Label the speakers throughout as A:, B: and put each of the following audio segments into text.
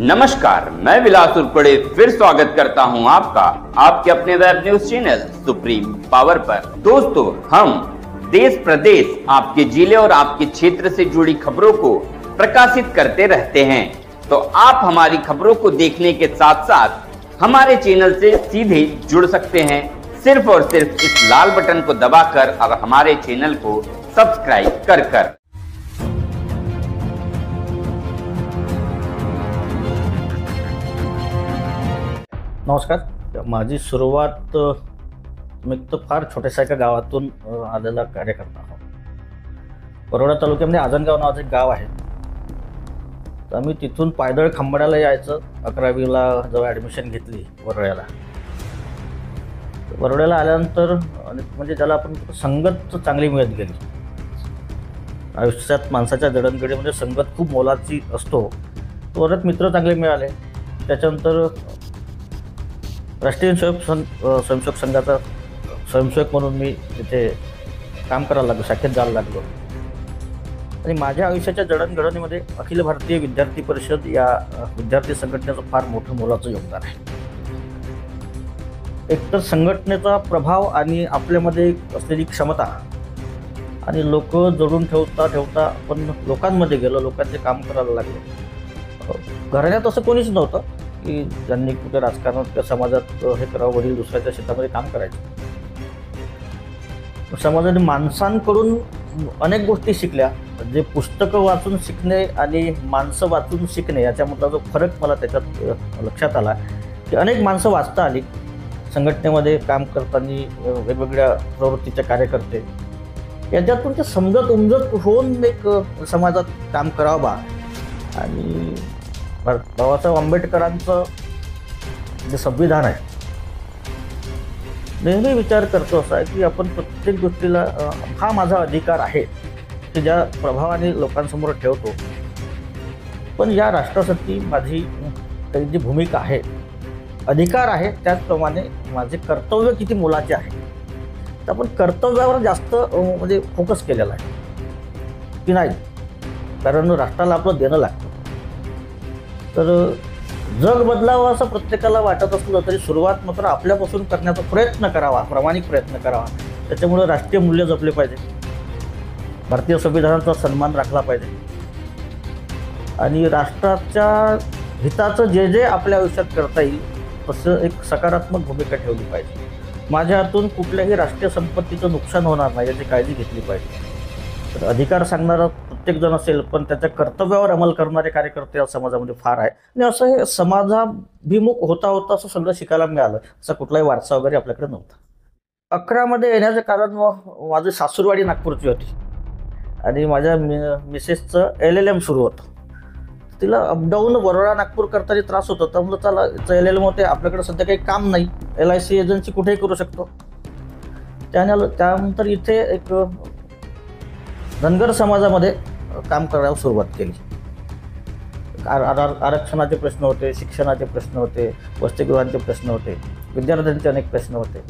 A: नमस्कार, मैं विलास उर्पड़े फिर स्वागत करता हूं आपका आपके अपने web news channel supreme power पर। दोस्तों, हम देश प्रदेश, आपके जिले और आपके क्षेत्र से जुड़ी खबरों को प्रकाशित करते रहते हैं। तो आप हमारी खबरों को देखने के साथ साथ हमारे चैनल से सीधे जुड़ सकते हैं, सिर्फ और सिर्फ इस लाल बटन को दबाकर और हमारे चैनल को सब्सक्राइब कर।
B: नमस्कार। माझी सुरुवात मी तर फार छोट्याशा एका गावातून आलेला कार्यकर्ता आहोत। बरोडा तालुक्यामध्ये आजनगाव नावाचं एक गाव आहे। तर आम्ही तिथून पायदळ खंबाळ्याला यायचं। 11वीला जेव्हा ॲडमिशन घेतली वरोड्याला आल्यानंतर म्हणजे ज्याला आपण संगत चांगली मिळत गेली। आयुष्यात माणसाच्या जडणघडीमध्ये संगत खूप मोलाची असतो। परत मित्र चांगले मिळाले। त्याच्यानंतर राष्ट्रीय स्वयंसेवक संघाचा स्वयंसेवक म्हणून मी तिथे काम करायला लागलो, शाखेत जायला लागलो। आणि माझ्या आयुष्याच्या जडणघडणीमध्ये अखिल भारतीय विद्यार्थी परिषद या विद्यार्थी संघटनेचं फार मोठं मोलाचं योगदान आहे। एकतर संघटनेचा प्रभाव आणि आपल्यामध्ये असलेली क्षमता आणि लोक जोडून ठेवता आपण लोकांमध्ये गेलो, लोकांचे काम करायला लागलो। घराण्यात असं कोणीच नव्हतं की ज्यांनी कुठे राजकारणात किंवा समाजात हे करावं। वडील दुसऱ्याच्या शेतामध्ये काम करायचे। समाजाने माणसांकडून अनेक गोष्टी शिकल्या। जे पुस्तकं वाचून शिकणे आणि माणसं वाचून शिकणे याच्यामधला जो फरक मला त्याच्यात लक्षात आला की अनेक माणसं वाचता आली। संघटनेमध्ये काम करताना वेगवेगळ्या प्रवृत्तीचे कार्यकर्ते याच्यातून ते समजत उमजत होऊन एक समाजात काम करावं बा। आणि बाबासाहेब आंबेडकरांचं जे संविधान आहे नेहमी विचार करतो असा की आपण प्रत्येक गोष्टीला हा माझा अधिकार आहे की ज्या प्रभावाने लोकांसमोर ठेवतो। पण या राष्ट्रासाठी माझी काही जी भूमिका आहे, अधिकार आहे, त्याचप्रमाणे माझे कर्तव्य किती मोलाचे आहे। तर आपण कर्तव्यावर जास्त म्हणजे फोकस केलेला आहे की नाही, कारण राष्ट्राला आपलं देणं लागतं। तर जग बदलावं असं प्रत्येकाला वाटत असलं तरी सुरुवात मात्र आपल्यापासून करण्याचा प्रयत्न करावा, प्रामाणिक प्रयत्न करावा। त्याच्यामुळे राष्ट्रीय मूल्य जपले पाहिजे, भारतीय संविधानाचा सन्मान राखला पाहिजे आणि राष्ट्राच्या हिताचं जे जे आपल्या आयुष्यात करता येईल तसं एक सकारात्मक भूमिका ठेवली पाहिजे। माझ्या हातून कुठल्याही राष्ट्रीय संपत्तीचं नुकसान होणार नाही याची काळजी घेतली पाहिजे। तर अधिकार सांगणारा प्रत्येक जण असेल, पण त्याच्या कर्तव्यावर अंमल करणारे कार्यकर्ते या समाजामध्ये फार आहे। आणि असं हे समाजाभिमुख होता असं सगळं शिकायला मिळालं। असा कुठलाही वारसा वगैरे आपल्याकडे नव्हता। 11मध्ये येण्याचं कारण माझी सासूरवाडी नागपूरची होती आणि माझ्या मिसेसचं LLM सुरू होतं। तिला अपडाऊन वरोडा नागपूर करताना त्रास होत होता। म्हणलं चला LLM होते, आपल्याकडे सध्या काही काम नाही, LIC एजन्सी कुठेही करू शकतो। त्यानंतर इथे एक धनगर समाजामध्ये काम करायला सुरुवात केली। आरक्षणाचे प्रश्न होते, शिक्षणाचे प्रश्न होते, वसतिगृहांचे प्रश्न होते, विद्यार्थ्यांचे अनेक प्रश्न होते।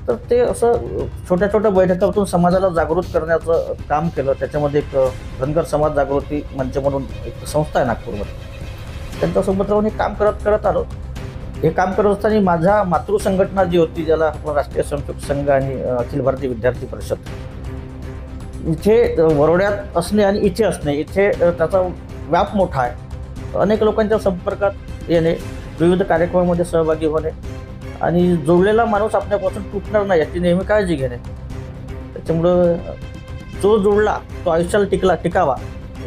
B: तर ते असं छोट्या छोट्या बैठकातून समाजाला जागृत करण्याचं काम केलं। त्याच्यामध्ये एक धनगर समाज जागृती मंच म्हणून एक संस्था आहे नागपूरमध्ये, त्यांच्यासोबत राहून हे काम करत आलो। हे काम करत असताना माझ्या मातृ संघटना जी होती, ज्याला आपण राष्ट्रीय स्वयंसेवक संघ आणि अखिल भारतीय विद्यार्थी परिषद, इथे वरोड्यात असणे आणि इथे असणे, इथे त्याचा व्याप मोठा आहे। अनेक लोकांच्या संपर्कात येणे, विविध कार्यक्रमामध्ये सहभागी होणे आणि जोडलेला माणूस आपल्यापासून तुटणार नाही याची नेहमी काळजी घेणे। त्याच्यामुळं जो जोडला तो आयुष्याला टिकावा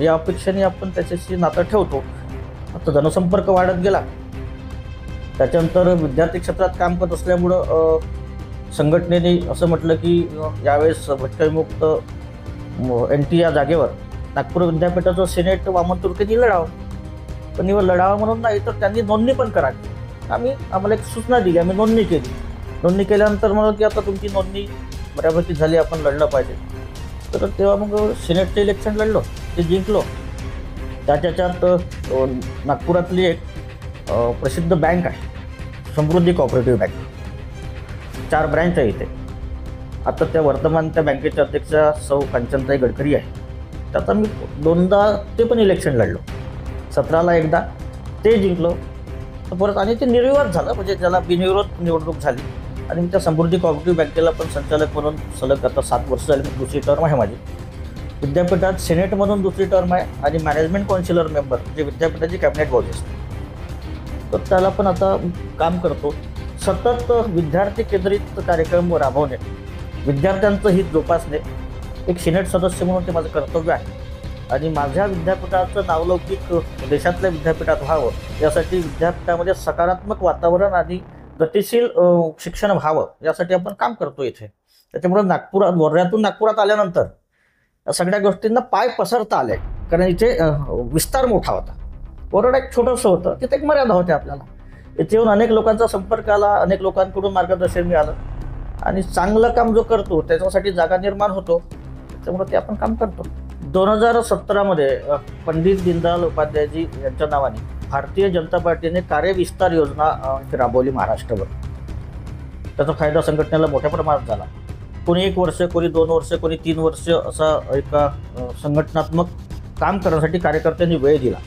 B: या अपेक्षेने आपण त्याच्याशी नातं ठेवतो। आता जनसंपर्क वाढत गेला। त्याच्यानंतर विद्यार्थी क्षेत्रात काम करत असल्यामुळं संघटनेने असं म्हटलं की यावेळेस भटकळीमुक्त NT या जागेवर नागपूर विद्यापीठाचं सिनेट वामन तुर्केंनी लढावं। पण निवड लढावं म्हणून नाही तर त्यांनी नोंदणी पण करावी। आम्हाला एक सूचना दिली, आम्ही नोंदणी केली। नोंदणी केल्यानंतर म्हणलं की आता तुमची नोंदणी बऱ्यापैकी झाली, आपण लढलं पाहिजे। तर तेव्हा मग सिनेटचं इलेक्शन लढलो, ते जिंकलो। त्याच्यात नागपुरातली एक प्रसिद्ध बँक आहे, समृद्धी कोऑपरेटिव्ह बँक, 4 ब्रँच आहे इथे। आता त्या बँकेच्या अध्यक्षा सौ कांचनताई गडकरी आहे। त्याचा मी 2दा ते पण इलेक्शन लढलो। 17ला एकदा ते जिंकलो. तर परत आणि ते निर्विवाद झालं, म्हणजे त्याला बिनविरोध निवडणूक झाली. आणि मी त्या समृद्धी कॉपरेटिव्ह बँकेला पण संचालक म्हणून सलग आता 7 वर्ष झाली. दुसरी टर्म आहे माझी. विद्यापीठात सेनेटमधून दुसरी टर्म आहे आणि मॅनेजमेंट काउन्सिलर मेंबर जे विद्यापीठाची कॅबिनेट बॉडी असते, तर त्याला पण आता काम करतो. सतत विद्यार्थी केंद्रित कार्यक्रम राबवणे, विद्यार्थ्यांचं हित जोपासणे, एक सिनेट सदस्य म्हणून ते माझं कर्तव्य आहे. आणि माझ्या विद्यापीठाचं नावलौकिक देशातल्या विद्यापीठात व्हावं यासाठी विद्यापीठामध्ये सकारात्मक वातावरण आणि गतिशील शिक्षण व्हावं यासाठी आपण काम करतो इथे. त्याच्यामुळे वरोऱ्यातून नागपुरात आल्यानंतर या सगळ्या गोष्टींना पाय पसरता आले, कारण इथे विस्तार मोठा होता. वरोरा एक छोटंसं होतं, तिथे एक मर्यादा होती आपल्याला. इथे येऊन अनेक लोकांचा संपर्क आला, अनेक लोकांकडून मार्गदर्शन मिळालं आणि चांगलं काम जो करतो त्याच्यासाठी जागा निर्माण होतो, त्यामुळे ते आपण काम करतो. 2017मध्ये पंडित दीनदयाल उपाध्यायजी यांच्या नावाने भारतीय जनता पार्टीने कार्यविस्तार योजना राबवली महाराष्ट्रभर. त्याचा फायदा संघटनेला मोठ्या प्रमाणात झाला. कोणी 1 वर्ष, कोणी 2 वर्ष, कोणी 3 वर्ष असा एका संघटनात्मक काम करण्यासाठी कार्यकर्त्यांनी वेळ दिला.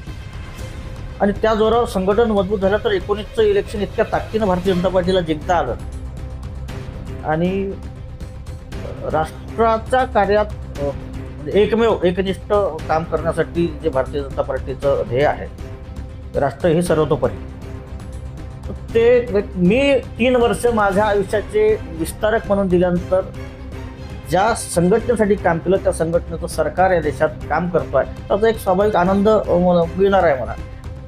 B: आणि त्या जोरावर संघटन मजबूत झालं तर 19चं इलेक्शन इतक्या ताकदीनं भारतीय जनता पार्टीला जिंकता आलं. आणि राष्ट्राच्या कार्यात एकमेव एकनिष्ठ काम करण्यासाठी जे भारतीय जनता पार्टीचं ध्येय आहे, राष्ट्र हे सर्वतोपरी, ते मी 3 वर्ष माझ्या आयुष्याचे विस्तारक म्हणून दिल्यानंतर ज्या संघटनेसाठी काम केलं त्या संघटनेचं सरकार या देशात काम करतो आहे, त्याचा एक स्वाभाविक आनंद मिळणार आहे मला.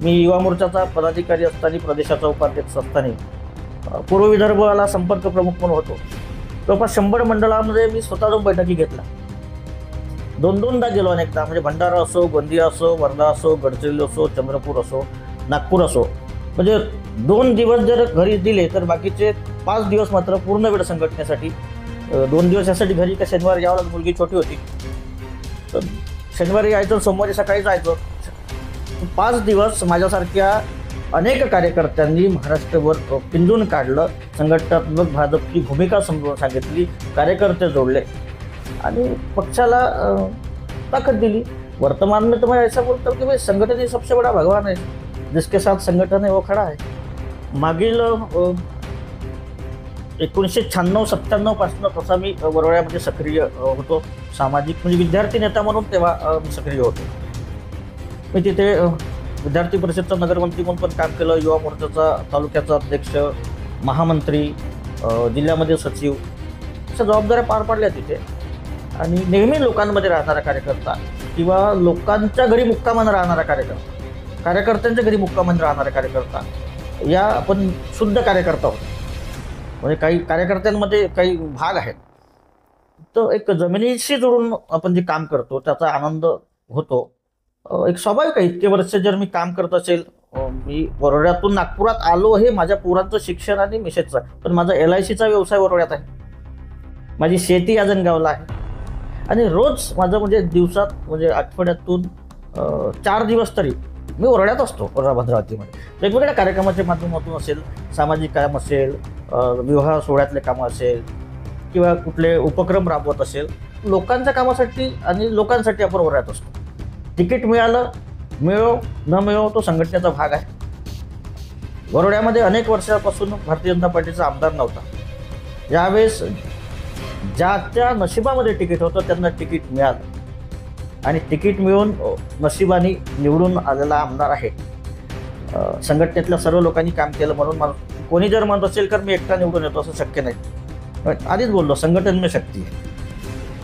B: मी युवा मोर्चाचा पदाधिकारी असताना, प्रदेशाचा उपाध्यक्ष असताना पूर्व विदर्भाला संपर्क प्रमुख म्हणून होतो. जवळपास 100 मंडळामध्ये मी स्वतः जाऊन बैठकी घेतल्या. 2-2दा गेलो अनेकदा, म्हणजे भंडारा असो, गोंदिया असो, वर्धा असो, गडचिरोली असो, चंद्रपूर असो, नागपूर असो. म्हणजे 2 दिवस जर घरी दिले तर बाकीचे 5 दिवस मात्र पूर्ण वेळ संघटनेसाठी. 2 दिवस यासाठी घरी, का शनिवारी यावं लागलं, मुलगी छोटी होती तर शनिवारी यायचं, सोमवारी सकाळी जायचं. 5 दिवस माझ्यासारख्या अनेक कार्यकर्त्यांनी महाराष्ट्रभर पिंजून काढलं. संघटनात्मक भाजपची भूमिका समजून सांगितली, कार्यकर्ते जोडले आणि पक्षाला ताकद दिली. वर्तमान में तो मैं ऐसा बोलता हूँ कि भाई संगठन ही सबसे बड़ा भगवान है, जिसके साथ संगठन है वो खड़ा है. मागील 1996-97 पासून तसा मी वरोऱ्यामध्ये सक्रिय होतो. सामाजिक म्हणजे विद्यार्थी नेता म्हणून तेव्हा मी सक्रिय होतो. मी तिथे विद्यार्थी परिषदचा नगरमंत्री म्हणून पण काम केलं, युवा मोर्चाचा तालुक्याचा अध्यक्ष, महामंत्री, जिल्ह्यामध्ये सचिव अशा जबाबदाऱ्या पार पाडल्या तिथे. आणि नेहमी लोकांमध्ये राहणारा कार्यकर्ता किंवा लोकांच्या घरी मुक्कामानं राहणारा कार्यकर्ता, कार्यकर्त्यांच्या घरी मुक्कामानं राहणारा कार्यकर्ता, या आपण शुद्ध कार्यकर्ता होतो. म्हणजे काही कार्यकर्त्यांमध्ये काही भाग आहेत, तर एक जमिनीशी जोडून आपण जे काम करतो त्याचा आनंद होतो. एक स्वाभाविक आहे. इतके वर्ष जर मी काम करत असेल, मी वरोऱ्यातून नागपुरात आलो हे माझ्या पोरांचं शिक्षण आणि मिसेसचं, पण माझा LICचा व्यवसाय वरोऱ्यात आहे, माझी शेती आजनगावला आहे. आणि रोज माझं म्हणजे दिवसात, म्हणजे आठवड्यातून 4 दिवस तरी मी वरोऱ्यात असतो. वरोरा भद्रावतीमध्ये वेगवेगळ्या कार्यक्रमाच्या माध्यमातून असेल, सामाजिक काम असेल, विवाह सोहळ्यातले कामं असेल किंवा कुठले उपक्रम राबवत असेल, लोकांच्या कामासाठी आणि लोकांसाठी आपण वरोऱ्यात असतो. तिकीट मिळालं, मिळो न मिळो, तो संघटनेचा भाग आहे. वरोऱ्यामध्ये अनेक वर्षापासून भारतीय जनता पार्टीचा आमदार नव्हता. यावेळेस ज्याच्या नशिबामध्ये तिकीट होतं त्यांना तिकीट मिळालं आणि तिकीट मिळून नशिबाने निवडून आलेला आमदार आहे. संघटनेतल्या सर्व लोकांनी काम केलं म्हणून कोणी जर म्हणत असेल तर मी एकटा निवडून येतो, असं शक्य नाही. आधीच बोललो, संघटन में शक्ती आहे.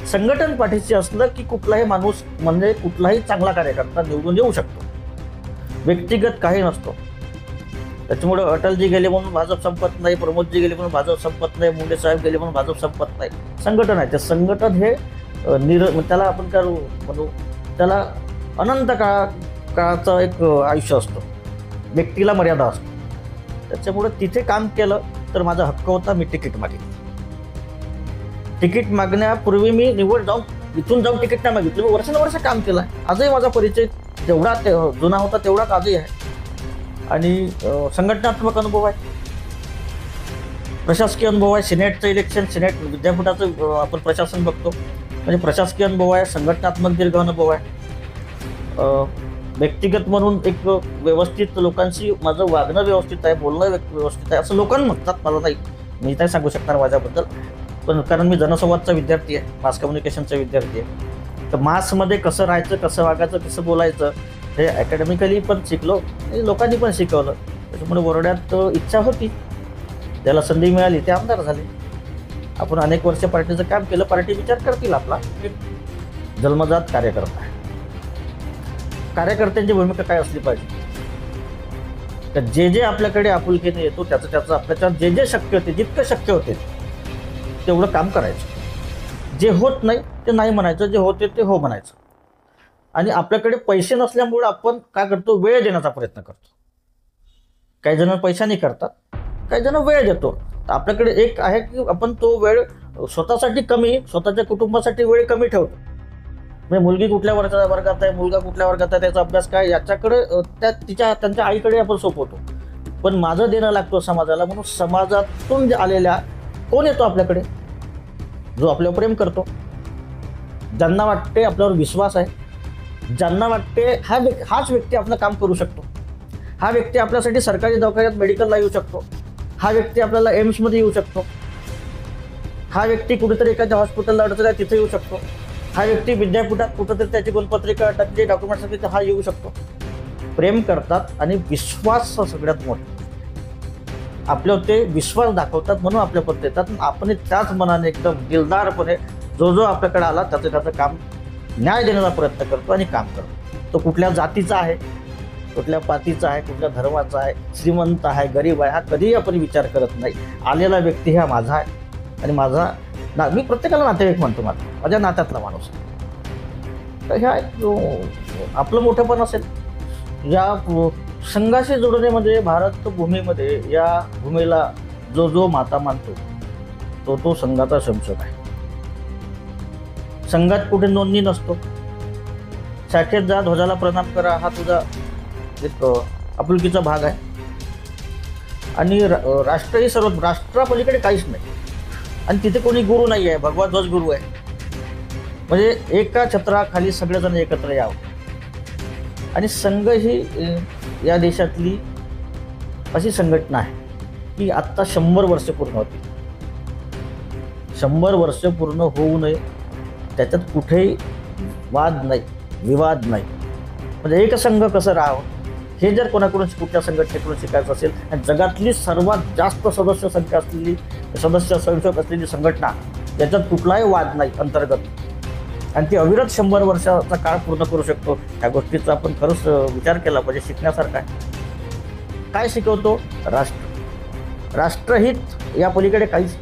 B: संघटन पाठीशी असलं की कुठलाही माणूस, म्हणजे कुठलाही चांगला कार्यकर्ता निवडून येऊ शकतो. व्यक्तिगत काही नसतो. त्याच्यामुळे अटलजी गेले म्हणून भाजप संपत नाही, प्रमोदजी गेले म्हणून भाजप संपत नाही, मुंडे साहेब गेले म्हणून भाजप संपत नाही. संघटन आहे. ते संघटन हे त्याला आपण काय म्हणू, त्याला अनंत काळाचं एक आयुष्य असतं, व्यक्तीला मर्यादा असतो. त्याच्यामुळे तिथे काम केलं तर माझा हक्क होता. मी तिकीट मागितलं. तिकीट मागण्यापूर्वी मी निवड जाऊन इथून जाऊन तिकीट नाही मागितलं. मी वर्षानुवर्ष काम केलं आहे. आजही माझा परिचय जेवढा जुना होता तेवढाच आजही आहे. आणि संघटनात्मक अनुभव आहे, प्रशासकीय अनुभव आहे. सिनेटचं इलेक्शन, सिनेट विद्यापीठाचं आपण प्रशासन बघतो, म्हणजे प्रशासकीय अनुभव आहे, संघटनात्मक दीर्घ अनुभव आहे. व्यक्तिगत म्हणून एक व्यवस्थित लोकांशी माझं वागणं व्यवस्थित आहे, बोलणं व्यवस्थित आहे असं लोकांना म्हणतात. मला नाही, मी नाही सांगू शकणार माझ्याबद्दल, पण कारण मी जनसंवादचा विद्यार्थी आहे, मास कम्युनिकेशनचा विद्यार्थी आहे. तर मासमध्ये कसं राहायचं, कसं वागायचं, कसं बोलायचं हे अकॅडमिकली पण शिकलो आणि लोकांनी पण शिकवलं. त्याच्यामुळे वरोड्यात इच्छा होती, ज्याला संधी मिळाली ते आमदार झाले. आपण अनेक वर्ष पार्टीचं काम केलं, पार्टी विचार करतील आपला जन्मजात कार्यकर्ता आहे. कार्यकर्त्यांची भूमिका काय असली पाहिजे, तर जे आपल्याकडे आपुलकीने येतो त्याचं आपल्याच्या जे शक्य होते, जितकं शक्य होते तेवढं काम करायचं. जे होत नाही ते नाही म्हणायचं, जे होते ते हो म्हणायचं. आणि आपल्याकडे पैसे नसल्यामुळे आपण काय करतो, वेळ देण्याचा प्रयत्न करतो. काही जण पैशाने करतात, काही जण वेळ देतो. तर आपल्याकडे एक आहे की आपण तो वेळ स्वतःसाठी कमी, स्वतःच्या कुटुंबासाठी वेळ कमी ठेवतो. म्हणजे मुलगी कुठल्या वर्गात आहे, मुलगा कुठल्या वर्गात आहे, त्याचा अभ्यास काय, याच्याकडे त्यांच्या आईकडे आपण सोपवतो. पण माझं देणं लागतो समाजाला, म्हणून समाजातून आलेल्या कोण येतो आपल्याकडे, जो आपल्यावर प्रेम करतो, ज्यांना वाटते आपल्यावर विश्वास आहे, ज्यांना वाटते हाच व्यक्ती आपलं काम करू शकतो, हा व्यक्ती आपल्यासाठी सरकारी दवाखान्यात मेडिकलला येऊ शकतो, हा व्यक्ती आपल्याला एम्समध्ये येऊ शकतो, हा व्यक्ती कुठेतरी एखाद्या हॉस्पिटलला अडचण आहे तिथे येऊ शकतो, हा व्यक्ती विद्यापीठात कुठेतरी त्याची गुणपत्रिका टाकली, डॉक्युमेंटसाठी हा येऊ शकतो. प्रेम करतात आणि विश्वास सगळ्यात मोठा, आपल्यावर ते विश्वास दाखवतात म्हणून आपल्यापर्यंत येतात. आपण त्याच मनाने एकदम दिलदारपणे जो आपल्याकडे आला त्याचं काम न्याय देण्याचा प्रयत्न करतो आणि काम करतो. तो कुठल्या जातीचा आहे, कुठल्या पातीचा आहे, कुठल्या धर्माचा आहे, श्रीमंत आहे, गरीब आहे, हा कधीही आपण विचार करत नाही. आलेला व्यक्ती हा माझा आहे आणि मी प्रत्येकाला नातेवाईक म्हणतो, माझ्या नात्यातला माणूस. तर ह्या आपलं मोठेपण असेल. या संघाशी जोडण्यामध्ये, भारत भूमीमध्ये या भूमीला जो माता मानतो तो संघाचा संशोध आहे. संघात कुठे नोंदणी नसतो. शाखेत जा, ध्वजाला प्रणाम करा, हा तुझा एक आपुलकीचा भाग आहे. आणि राष्ट्रही सर्व, राष्ट्रापलीकडे काहीच नाही. आणि तिथे कोणी गुरु नाही आहे, भगवा ध्वज गुरु आहे. म्हणजे एका छत्राखाली सगळेजण एकत्र यावं. आणि संघ ही या देशातली अशी संघटना आहे की आत्ता 100 वर्ष पूर्ण होती. 100 वर्ष पूर्ण होऊ नये, त्याच्यात कुठेही वाद नाही, विवाद नाही. म्हणजे एक संघ कसं राहावं हे जर कोणाकडून कुठल्या संघटनेकडून शिकायचं असेल, आणि जगातली सर्वात जास्त सदस्य संख्या असलेली, सदस्य संख्यक असलेली संघटना, त्याच्यात कुठलाही वाद नाही अंतर्गत, आणि ती अविरत 100 वर्षाचा काळ पूर्ण करू शकतो. ह्या गोष्टीचा आपण खरंच विचार केला पाहिजे. शिकण्यासारखा आहे. काय शिकवतो राष्ट्र, राष्ट्रहित या पलीकडे काहीच